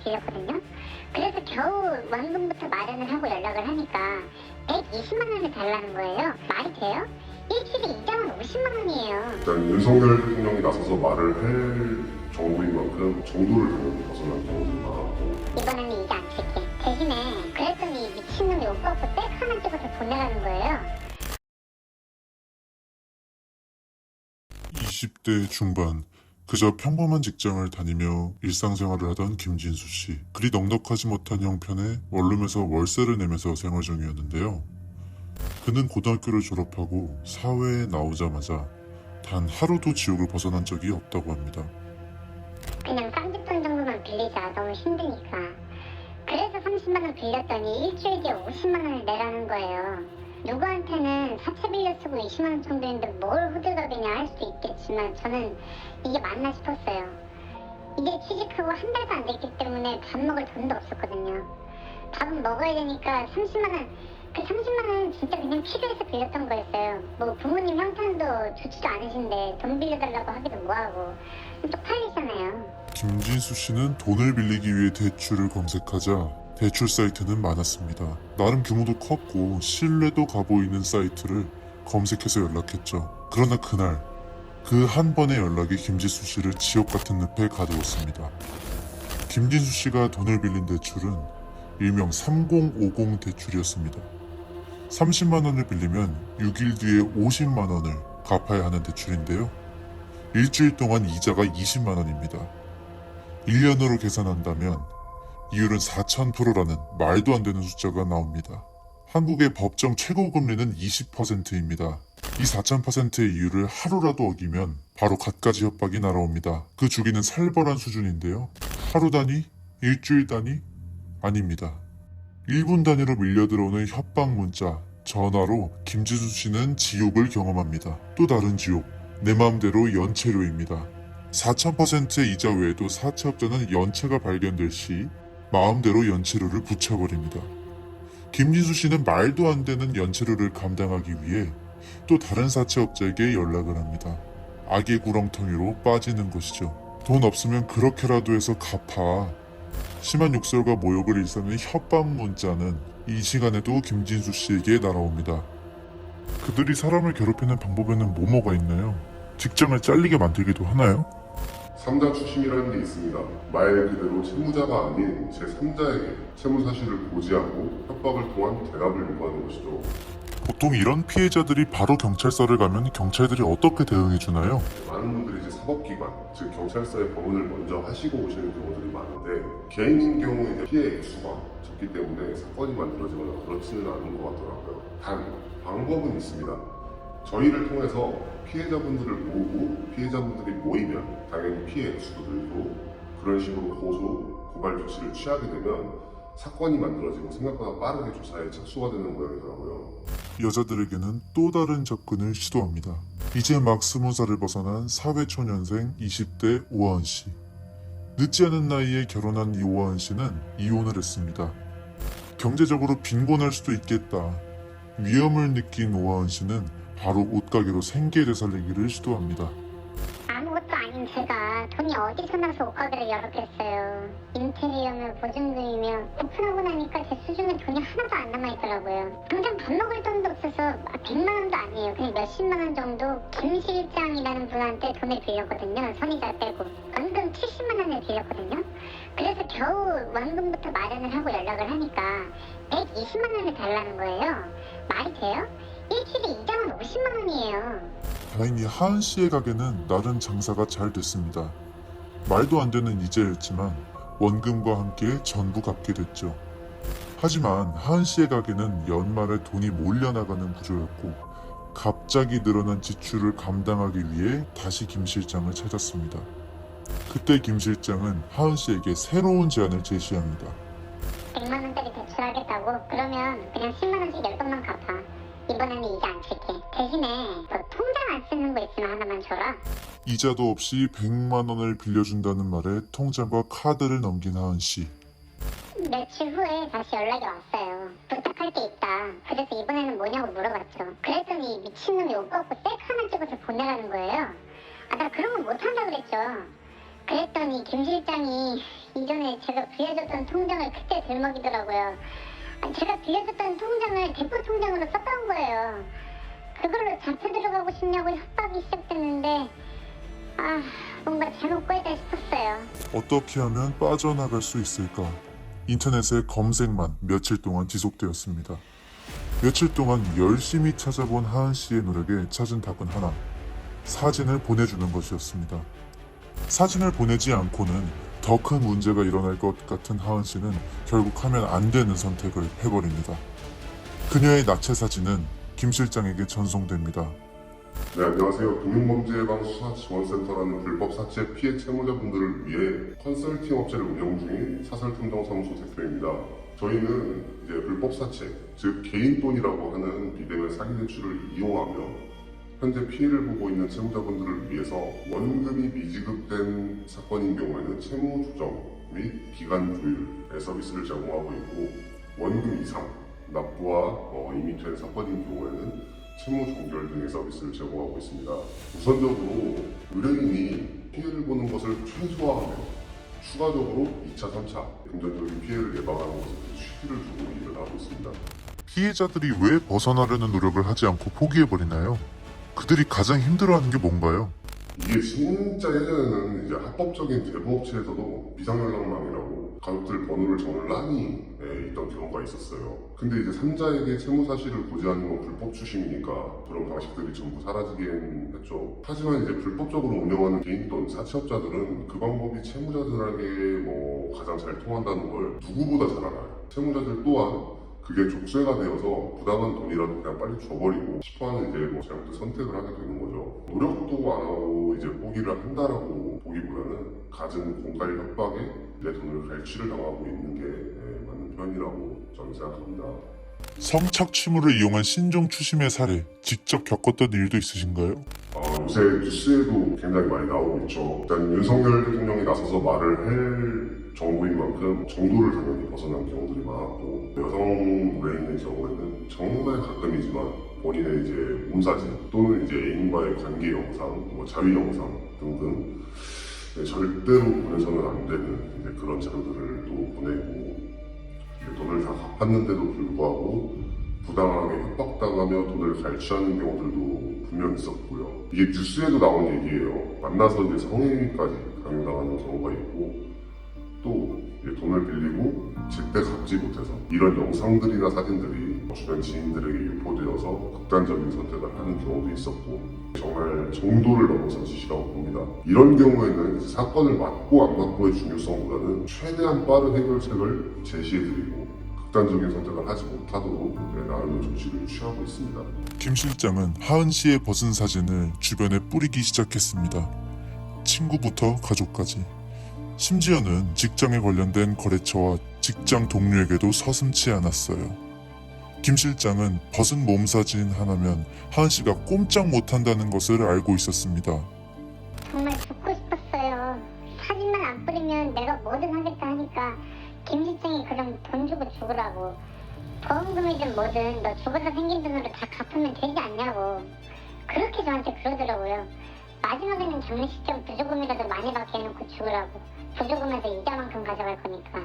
빌렸거든요. 그래서 겨우 원금부터 마련을 하고 연락을 하니까 120만 원을 달라는 거예요. 말이 돼요? 일주일에 이자만 50만 원이에요. 일단 윤석열 대통령이 나서서 말을 할 정도인 만큼 정도를 당연히 벗어난 경우들이 많았고, 이번에는 이자 안 칠게. 대신에 그랬더니 미친놈이 옷 벗고 셀카 하나 찍어서 보내라는 거예요. 20대 중반, 그저 평범한 직장을 다니며 일상생활을 하던 김진수 씨. 그리 넉넉하지 못한 형편에 원룸에서 월세를 내면서 생활 중이었는데요. 그는 고등학교를 졸업하고 사회에 나오자마자 단 하루도 지옥을 벗어난 적이 없다고 합니다. 그냥 쌍짓돈 정도만 빌리자. 너무 힘드니까. 그래서 30만 원 빌렸더니 일주일 뒤에 50만 원을 내라는 거예요. 누구한테는 사채 빌려 쓰고 20만 원 정도인데 뭘 호들갑이냐 할 수도 있겠지만 저는 이게 맞나 싶었어요. 이제 취직하고 한 달도 안 됐기 때문에 밥 먹을 돈도 없었거든요. 밥은 먹어야 되니까 30만 원, 그 30만 원은 진짜 그냥 필요해서 빌렸던 거였어요. 뭐 부모님 형편도 좋지도 않으신데 돈 빌려달라고 하기도 뭐하고 쪽팔리잖아요. 김진수 씨는 돈을 빌리기 위해 대출을 검색하자 대출 사이트는 많았습니다. 나름 규모도 컸고 신뢰도 가보이는 사이트를 검색해서 연락했죠. 그러나 그날 그 한 번의 연락이 김진수 씨를 지옥 같은 늪에 가두었습니다. 김진수 씨가 돈을 빌린 대출은 일명 3050 대출이었습니다. 30만 원을 빌리면 6일 뒤에 50만 원을 갚아야 하는 대출인데요. 일주일 동안 이자가 20만 원입니다. 1년으로 계산한다면 이율은 4000%라는 말도 안 되는 숫자가 나옵니다. 한국의 법정 최고 금리는 20%입니다. 이 4000%의 이율을 하루라도 어기면 바로 갖가지 협박이 날아옵니다. 그 주기는 살벌한 수준인데요. 하루 단위? 일주일 단위? 아닙니다. 1분 단위로 밀려들어오는 협박 문자, 전화로 김진수 씨는 지옥을 경험합니다. 또 다른 지옥, 내 마음대로 연체료입니다. 4000%의 이자 외에도 사채업자는 연체가 발견될 시 마음대로 연체료를 붙여버립니다. 김진수 씨는 말도 안 되는 연체료를 감당하기 위해 또 다른 사채업자에게 연락을 합니다. 악의 구렁텅이로 빠지는 것이죠. 돈 없으면 그렇게라도 해서 갚아. 심한 욕설과 모욕을 일삼는 협박 문자는 이 시간에도 김진수 씨에게 날아옵니다. 그들이 사람을 괴롭히는 방법에는 뭐가 있나요? 직장을 잘리게 만들기도 하나요? 3자 추심이라는 게 있습니다. 말 그대로 채무자가 아닌 제3자에게 채무 사실을 고지하고 협박을 통한 대납을 요구하는 것이죠. 보통 이런 피해자들이 바로 경찰서를 가면 경찰들이 어떻게 대응해 주나요? 많은 분들이 이제 사법기관, 즉 경찰서에 법원을 먼저 하시고 오시는 경우들이 많은데, 개인인 경우 이제 피해 액수가 적기 때문에 사건이 만들어지거나 그렇지는 않은 것 같더라고요. 단 방법은 있습니다. 저희를 통해서 피해자분들을 모으고 피해자분들이 모이면 당연히 피해 액수도 늘고, 그런 식으로 고소, 고발 조치를 취하게 되면 사건이 만들어지고 생각보다 빠르게 조사에 착수가 되는 모양이더라고요. 여자들에게는 또 다른 접근을 시도합니다. 이제 막 20살을 벗어난 사회초년생 20대 오하은 씨. 늦지 않은 나이에 결혼한 이 오하은 씨는 이혼을 했습니다. 경제적으로 빈곤할 수도 있겠다. 위험을 느낀 오하은 씨는 바로 옷가게로 생계 되살리기를 시도합니다. 아무것도 아닌 제가 돈이 어디서 나서 옷가게를 열었겠어요. 인테리어며 보증금이며 오픈하고 나니까 제 수중에 돈이 하나도 안 남아있더라고요. 당장 밥 먹을 돈도 없어서 100만 원도 아니에요. 그냥 몇십만 원 정도 김 실장이라는 분한테 돈을 빌렸거든요. 선이자 빼고. 원금 70만 원을 빌렸거든요. 그래서 겨우 원금부터 마련을 하고 연락을 하니까 120만 원을 달라는 거예요. 말이 돼요? 일주일에 이자만 50만 원이에요. 다행히 하은 씨의 가게는 나름 장사가 잘 됐습니다. 말도 안 되는 이자였지만 원금과 함께 전부 갚게 됐죠. 하지만 하은 씨의 가게는 연말에 돈이 몰려나가는 구조였고 갑자기 늘어난 지출을 감당하기 위해 다시 김 실장을 찾았습니다. 그때 김 실장은 하은 씨에게 새로운 제안을 제시합니다. 100만 원짜리 대출하겠다고? 그러면 그냥 10만 원씩 10번만 갚아. 이번에는 이자 안 칠게. 대신에 너 통장 안 쓰는 거 있으면 하나만 줘라. 이자도 없이 100만 원을 빌려준다는 말에 통장과 카드를 넘긴 하은 씨. 며칠 후에 다시 연락이 왔어요. 부탁할 게 있다. 그래서 이번에는 뭐냐고 물어봤죠. 그랬더니 미친놈이 옷 벗고 셀카 하나 찍어서 보내라는 거예요. 아, 나 그런 거 못한다 그랬죠. 그랬더니 김 실장이 이전에 제가 빌려줬던 통장을 그때 들먹이더라고요. 제가 빌려줬던 통장을 대포 통장으로 썼던 거예요. 그걸로 잡혀 들어가고 싶냐고 협박이 시작됐는데 뭔가 잘못 꼬였다 싶었어요. 어떻게 하면 빠져나갈 수 있을까? 인터넷의 검색만 며칠 동안 지속되었습니다. 며칠 동안 열심히 찾아본 하은 씨의 노력에 찾은 답은 하나, 사진을 보내주는 것이었습니다. 사진을 보내지 않고는 더 큰 문제가 일어날 것 같은 하은 씨는 결국 하면 안 되는 선택을 해버립니다. 그녀의 나체 사진은 김 실장에게 전송됩니다. 네, 안녕하세요. 금융범죄예방수사지원센터라는 불법 사채 피해 채무자분들을 위해 컨설팅 업체를 운영 중인 사설팀장사무소 대표입니다. 저희는 이제 불법 사채, 즉 개인 돈이라고 하는 비대면 사기 대출을 이용하며 현재 피해를 보고 있는 채무자분들을 위해서 원금이 미지급된 사건인 경우에는 채무 조정 및 기간 조율의 서비스를 제공하고 있고, 원금 이상 납부와 이미 된 사건인 경우에는 채무 종결 등의 서비스를 제공하고 있습니다. 우선적으로 의뢰인이 피해를 보는 것을 최소화하며 추가적으로 2차, 3차 금전적인 피해를 예방하는 것에 취지를 두고 일을 하고 있습니다. 피해자들이 왜 벗어나려는 노력을 하지 않고 포기해버리나요? 그들이 가장 힘들어하는 게 뭔가요? 이게 진짜 예전에는 이제 합법적인 대부업체에서도 비상연락망이라고 가족들 번호를 전란히 있던 경우가 있었어요. 근데 이제 3자에게 채무 사실을 고지하는 건 불법 추심이니까 그런 방식들이 전부 사라지긴 했죠. 하지만 이제 불법적으로 운영하는 개인 또는 사채업자들은 그 방법이 채무자들에게 가장 잘 통한다는 걸 누구보다 잘 알아요. 채무자들 또한 그게 족쇄가 되어서 부당한 돈이라도 그냥 빨리 줘버리고 싶어하는 이제 잘못된 선택을 하게 되는 거죠. 노력도 안 하고 이제 포기를 한다라고 보기보다는 갖은 공갈 협박에 내 돈을 갈취를 당하고 있는 게 맞는 편이라고 저는 생각합니다. 성착취물을 이용한 신종 추심의 사례, 직접 겪었던 일도 있으신가요? 요새 뉴스에도 굉장히 많이 나오고 있죠. 일단 윤석열 대통령이 나서서 말을 할 정도인 만큼 정도를 당연히 벗어난 경우들이 많았고, 여성 의뢰인의 경우에는 정말 가끔이지만 본인의 이제 몸사진 또는 이제 애인과의 관계 영상, 자위 영상 등등 절대로 보내서는 안 되는 이제 그런 자료들을 또 보내고, 돈을 다 갚았는데도 불구하고 부당하게 협박당하며 돈을 갈취하는 경우들도 분명 있었고요. 이게 뉴스에도 나온 얘기예요. 만나서 이제 성행위까지 강요당하는 경우가 있고, 또 이제 돈을 빌리고 제때 갚지 못해서 이런 영상들이나 사진들이 주변 지인들에게 유포되어서 극단적인 선택을 하는 경우도 있었고, 정말 정도를 넘어선 짓이라고 봅니다. 이런 경우에는 사건을 막고 안 막고의 중요성보다는 최대한 빠른 해결책을 제시해드리고 극단적인 선택을 하지 못하도록 나름의 조치를 취하고 있습니다. 김 실장은 하은 씨의 벗은 사진을 주변에 뿌리기 시작했습니다. 친구부터 가족까지. 심지어는 직장에 관련된 거래처와 직장 동료에게도 서슴지 않았어요. 김 실장은 벗은 몸 사진 하나면 하은 씨가 꼼짝 못한다는 것을 알고 있었습니다. 정말 죽고 싶었어요. 사진만 안 뿌리면 내가 뭐든 하겠다 하니까 김 실장이 그럼 돈 주고 죽으라고, 보험금이든 뭐든 너 죽어서 생긴 돈으로 다 갚으면 되지 않냐고 그렇게 저한테 그러더라고요. 마지막에는 장례식장 부조금이라도 많이 받게 해놓고 죽으라고, 부조금에서 이자만큼 가져갈 거니까.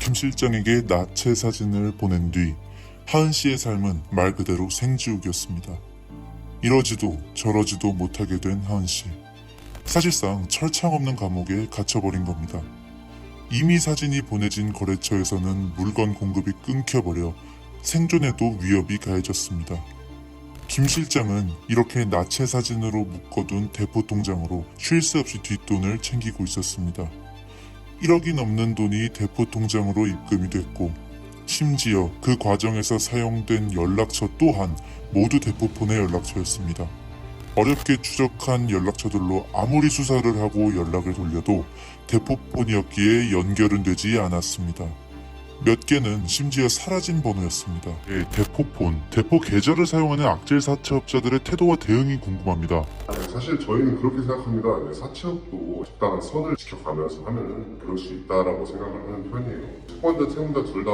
김 실장에게 나체 사진을 보낸 뒤 하은 씨의 삶은 말 그대로 생지옥이었습니다. 이러지도 저러지도 못하게 된 하은 씨. 사실상 철창 없는 감옥에 갇혀버린 겁니다. 이미 사진이 보내진 거래처에서는 물건 공급이 끊겨버려 생존에도 위협이 가해졌습니다. 김 실장은 이렇게 나체 사진으로 묶어둔 대포 통장으로 쉴 새 없이 뒷돈을 챙기고 있었습니다. 1억이 넘는 돈이 대포 통장으로 입금이 됐고, 심지어 그 과정에서 사용된 연락처 또한 모두 대포폰의 연락처였습니다. 어렵게 추적한 연락처들로 아무리 수사를 하고 연락을 돌려도 대포폰이었기에 연결은 되지 않았습니다. 몇 개는 심지어 사라진 번호였습니다. 대포폰, 대포 계좌를 사용하는 악질 사채업자들의 태도와 대응이 궁금합니다. 사실 저희는 그렇게 생각합니다. 사채업도 적당한 선을 지켜가면서 하면은 그럴 수 있다라고 생각을 하는 편이에요. 채권자, 채무자 둘 다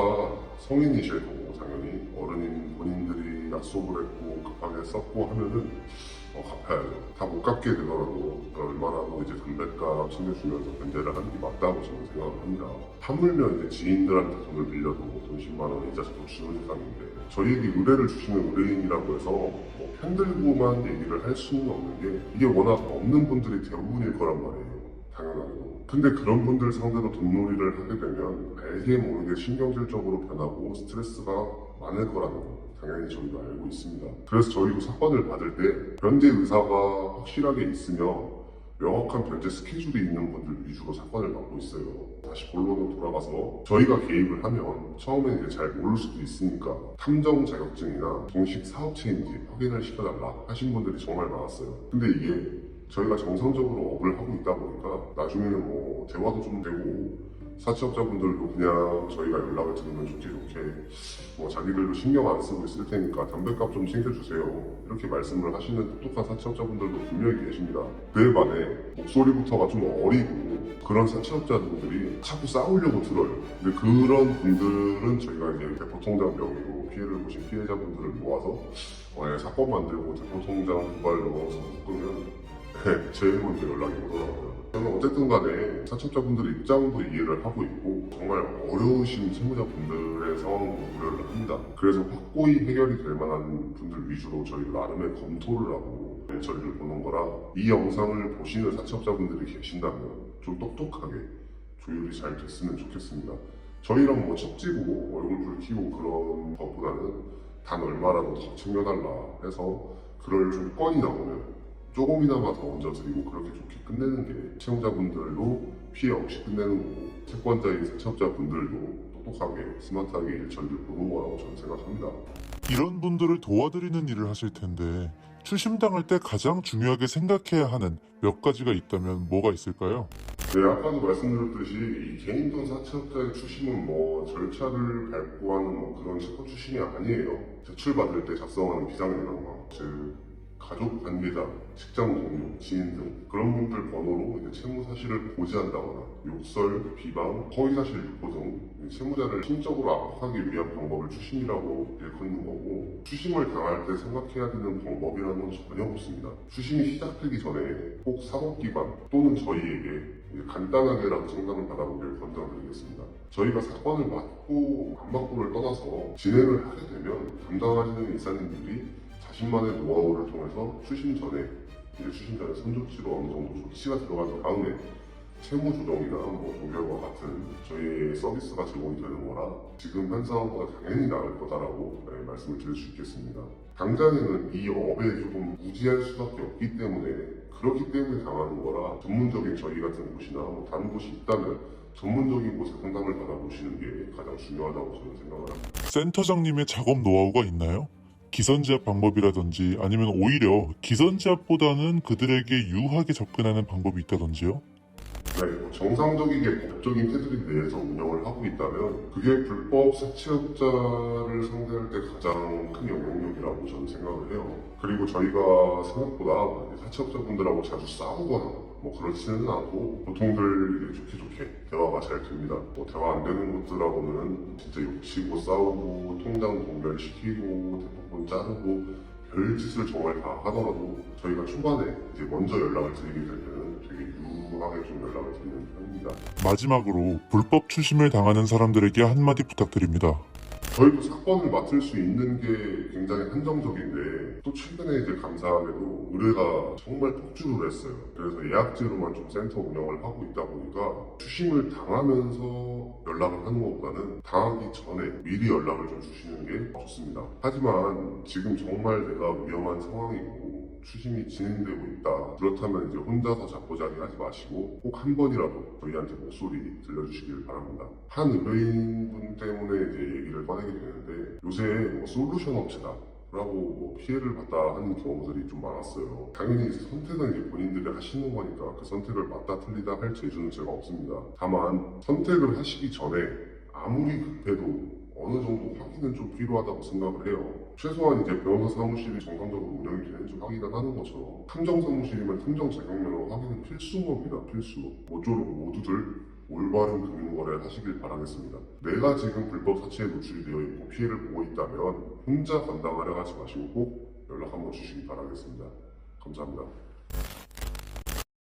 성인이실 거고, 당연히 어른인 본인들이 약속을 했고 급하게 썼고 하면은 갚아야죠. 다 못 갚게 되더라도 얼마라도 이제 담뱃값 챙겨주면서 변제를 하는 게 맞다고 저는 생각을 합니다. 하물며 이제 지인들한테 돈을 빌려도 돈 10만 원 이자 자꾸 주는 세상인데 저희에게 의뢰를 주시는 의뢰인이라고 해서 뭐 편들고만 얘기를 할 수는 없는 게 이게 워낙 없는 분들이 대부분일 거란 말이에요. 당연하게도. 근데 그런 분들 상대로 돈놀이를 하게 되면 알게 모르게 신경질적으로 변하고 스트레스가 많을 거라는 거 당연히 저희도 알고 있습니다. 그래서 저희도 사건을 받을 때 변제 의사가 확실하게 있으며 명확한 변제 스케줄이 있는 분들 위주로 사건을 받고 있어요. 다시 본론으로 돌아가서 저희가 개입을 하면 처음엔 이제 잘 모를 수도 있으니까 탐정 자격증이나 공식 사업체인지 확인을 시켜달라 하신 분들이 정말 많았어요. 근데 이게 저희가 정상적으로 업을 하고 있다 보니까 나중에는 뭐 대화도 좀 되고 사채업자분들도 그냥 저희가 연락을 드리면 좋게 뭐 자기들도 신경 안 쓰고 있을 테니까 담뱃값 좀 챙겨주세요 이렇게 말씀을 하시는 똑똑한 사채업자분들도 분명히 계십니다. 그에 반해 목소리부터가 좀 어리고 그런 사채업자분들이 자꾸 싸우려고 들어요. 근데 그런 분들은 저희가 이제 대포통장 명의로 피해를 보신 피해자분들을 모아서 사건 만들고 대포통장 두발 넣어서 묶으면 제일 먼저 연락이 오더라고요. 저는 어쨌든 간에 사채업자분들의 입장도 이해를 하고 있고 정말 어려우신 채무자분들의 상황도 우려를 합니다. 그래서 확고히 해결이 될 만한 분들 위주로 저희가 나름의 검토를 하고 저희를 보는 거라 이 영상을 보시는 사채업자분들이 계신다면 좀 똑똑하게 조율이 잘 됐으면 좋겠습니다. 저희랑 뭐 척지고 얼굴 붉히고 그런 것보다는 단 얼마라도 더 챙겨달라 해서 그럴 조건이 나오면 조금이나마 더 얹어드리고 그렇게 좋게 끝내는 게 채무자분들도 피해 없이 끝내는 거고 채권자인 사채업자분들도 똑똑하게 스마트하게 일처리를 보는 거라고 저는 생각합니다. 이런 분들을 도와드리는 일을 하실 텐데 추심당할 때 가장 중요하게 생각해야 하는 몇 가지가 있다면 뭐가 있을까요? 네, 아까도 말씀드렸듯이 이 개인돈 사채업자의 추심은 뭐 절차를 밟고 하는 뭐 그런 채권 추심이 아니에요. 제출받을 때 작성하는 비상연락망, 즉 가족 관계자, 직장 동료, 지인 등 그런 분들 번호로 이제 채무 사실을 고지한다거나 욕설, 비방, 허위사실 유포 등 채무자를 심적으로 압박하기 위한 방법을 추심이라고 일컫는 거고 추심을 당할 때 생각해야 되는 방법이라는 건 전혀 없습니다. 추심이 시작되기 전에 꼭 사법기관 또는 저희에게 간단하게라도 상담을 받아보길 권장드리겠습니다. 저희가 사건을 맡고 안 맡고를 떠나서 진행을 하게 되면 담당하시는 이사님들이 자신만의 노하우를 통해서 추심 전에 선조치로 어느 정도 조치가 들어간 다음에 채무 조정이나 뭐 종결과 같은 저희의 서비스가 제공이 되는 거라 지금 현 상황보다 당연히 나을 거다라고 말씀을 드릴 수 있겠습니다. 당장에는 이 업에 조금 무지할 수밖에 없기 때문에 그렇기 때문에 당하는 거라 전문적인 저희 같은 곳이나 뭐 다른 곳이 있다면 전문적인 곳에 상담을 받아보시는 게 가장 중요하다고 저는 생각을 합니다. 센터장님의 작업 노하우가 있나요? 기선제압 방법이라든지 아니면 오히려 기선제압보다는 그들에게 유하게 접근하는 방법이 있다든지요? 네, 정상적이게 법적인 테두리 내에서 운영을 하고 있다면 그게 불법 사채업자를 상대할 때 가장 큰 영향력이라고 저는 생각을 해요. 그리고 저희가 생각보다 사채업자분들하고 자주 싸우거나 뭐 그렇지는 않고 보통들 좋게 대화가 잘 됩니다. 뭐 대화 안 되는 것들하고는 진짜 욕치고 싸우고 통장 동결시키고 대포폰 자르고 별짓을 정말 다 하더라도 저희가 초반에 이제 먼저 연락을 드리게 될 때는 되게 유하게 좀 연락을 드리는 편입니다. 마지막으로 불법 추심을 당하는 사람들에게 한마디 부탁드립니다. 저희도 사건을 맡을 수 있는 게 굉장히 한정적인데 또 최근에 이제 감사하게도 의뢰가 정말 폭주를 했어요. 그래서 예약제로만 좀 센터 운영을 하고 있다 보니까 추심을 당하면서 연락을 하는 것보다는 당하기 전에 미리 연락을 좀 주시는 게 좋습니다. 하지만 지금 정말 내가 위험한 상황이고 추심이 진행되고 있다. 그렇다면 이제 혼자서 자포자기 하지 마시고 꼭 한 번이라도 저희한테 목소리 들려주시길 바랍니다. 한 의뢰인분 때문에 이제 얘기를 꺼내게 되는데 요새 뭐 솔루션 업체다. 라고 뭐 피해를 봤다 하는 경우들이 좀 많았어요. 당연히 이제 선택은 이제 본인들이 하시는 거니까 그 선택을 맞다 틀리다 할 재주는 제가 없습니다. 다만 선택을 하시기 전에 아무리 급해도 어느 정도 확인은 좀 필요하다고 생각을 해요. 최소한 이제 변호사 사무실이 정상적으로 운영이 되는지 확인을 하는 것처럼 탐정 사무실이면 탐정 자격면허 확인은 필수입니다. 필수. 모쪼록 모두들 올바른 금융거래를 하시길 바라겠습니다. 내가 지금 불법 사채에 노출이 되어 있고 피해를 보고 있다면 혼자 감당하려 하지 마시고 꼭 연락 한번 주시기 바라겠습니다. 감사합니다.